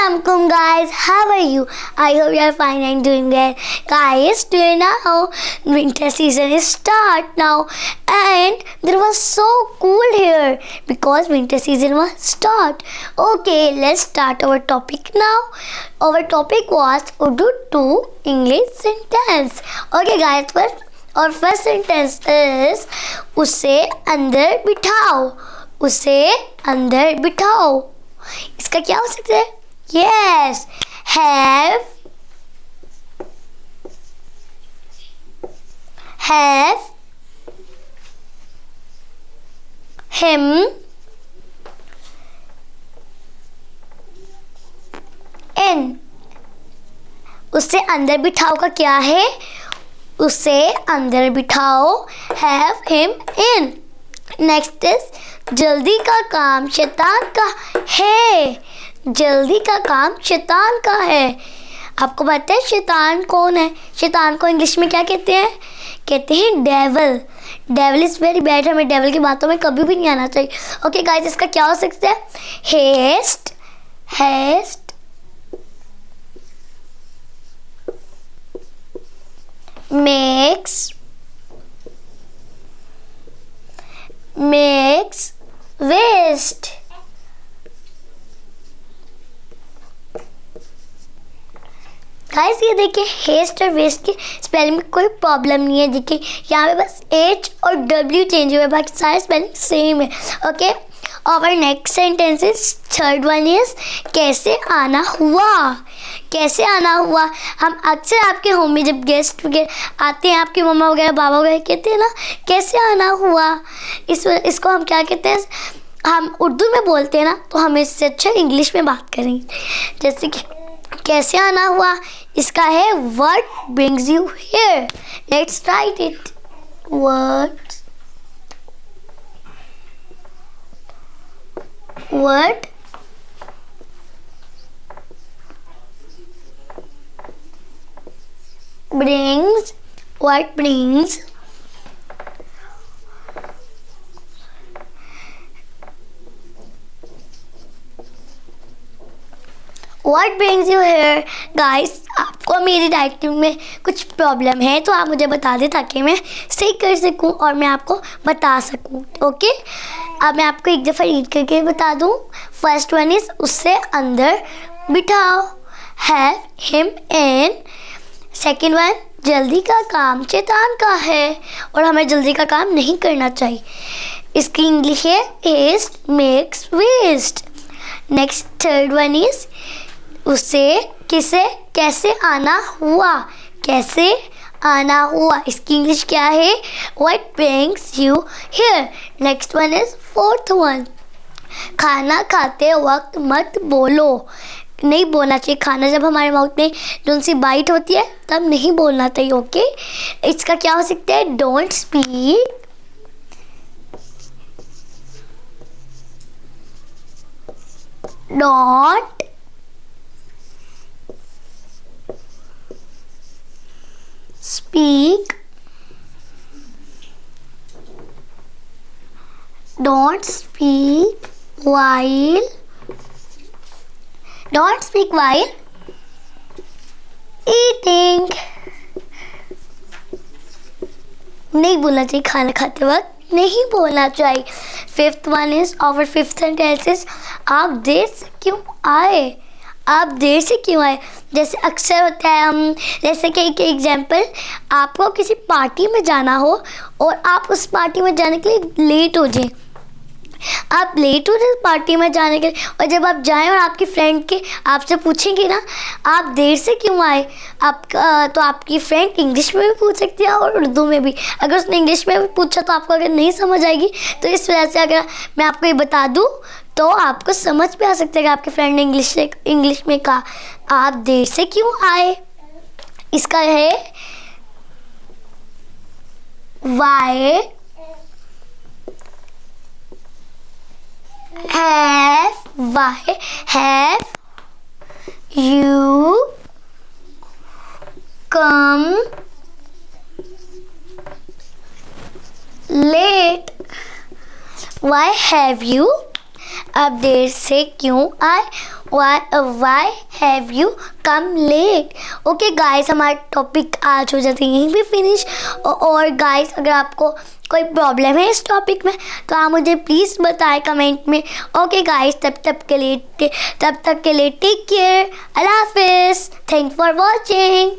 Assalamualaikum guys, how are you? I hope you are fine and doing well. Guys, do you know winter season is start now and there was so cool here because winter season was start. Okay, let's start our topic now. Our topic was Urdu to English sentence. Okay guys, first sentence is उसे अंदर बिठाओ. उसे अंदर बिठाओ. इसका क्या हो सकता है? Yes, have him in. उसे अंदर बिठाओ का क्या है? उसे अंदर बिठाओ. Have him in. Next is जल्दी का काम शैतान का है. जल्दी का काम शैतान का है. आपको पता है शैतान कौन है? शैतान को इंग्लिश में क्या कहते हैं? कहते हैं devil. Devil is very bad. हमें डेविल की बातों में कभी भी नहीं आना चाहिए. ओके गाइस, इसका क्या हो सकता है? Haste makes waste. गाइस ये देखिए, हेस्ट और वेस्ट की स्पेलिंग में कोई प्रॉब्लम नहीं है. देखिए यहाँ पे बस एच और डब्ल्यू चेंज हुए, बाकी सारे स्पेलिंग सेम है. ओके, और next sentence is third one is कैसे आना हुआ. कैसे आना हुआ. हम अक्सर आपके होम में जब गेस्ट वगैरह आते हैं, आपके मम्मा वगैरह बाबा वगैरह कहते हैं ना कैसे आना हुआ. इसको हम क्या कहते हैं? हम उर्दू में बोलते हैं ना, तो हम इससे अच्छा इंग्लिश में बात करेंगे. जैसे कि कैसे आना हुआ, इसका है what brings you here. Let's write it. What brings you here. Guys, आपको मेरी राइटिंग में कुछ प्रॉब्लम है तो आप मुझे बता दें ताकि मैं सही कर सकूं और मैं आपको बता सकूं. ओके, अब मैं आपको एक दफ़ा रीड करके बता दूं. फर्स्ट वन इज उसे अंदर बिठाओ. Have him in. Second one, जल्दी का काम शैतान का है और हमें जल्दी का काम नहीं करना चाहिए. इसकी इंग्लिश है haste makes waste. Next third one is उसे कैसे आना हुआ. कैसे आना हुआ. इसकी इंग्लिश क्या है? What brings you here. Next one is fourth one, खाना खाते वक्त मत बोलो. नहीं बोलना चाहिए. खाना जब हमारे माउथ में जो सी बाइट होती है तब नहीं बोलना चाहिए. ओके, इसका क्या हो सकता है? Don't speak. Don't speak. Don't speak while eating. नहीं बोलना चाहिए. खाना खाते वक्त नहीं बोलना चाहिए. फिफ्थ वन इज और फिफ्थ सेंटेंस इज आप देर से क्यों आए. आप देर से क्यों आए. जैसे अक्सर होता है, हम जैसे कि एक एग्जांपल, आपको किसी पार्टी में जाना हो और आप उस पार्टी में जाने के लिए लेट हो जाए. आप लेट हो जाए पार्टी में जाने के लिए, और जब आप जाएं और आपकी फ्रेंड के आपसे पूछेंगे ना आप देर से क्यों आए, तो आपकी फ्रेंड इंग्लिश में भी पूछ सकती है और उर्दू में भी. अगर उसने इंग्लिश में भी पूछा तो आपको अगर नहीं समझ आएगी, तो इस वजह से अगर मैं आपको ये बता दूँ तो आपको समझ पे आ सकता है कि आपके फ्रेंड ने इंग्लिश में कहा आप देर से क्यों आए. इसका है why have you come late. Why have you, अब देर से क्यों आए. Why have you come late. Okay guys, हमारा टॉपिक आज हो जाता है यहीं पे फिनिश। और गाइस, अगर आपको कोई प्रॉब्लम है इस टॉपिक में तो आप मुझे प्लीज़ बताएं कमेंट में। ओके गाइस, तब तक के लिए टेक केयर। अल्लाह हाफिज़। Thanks for watching.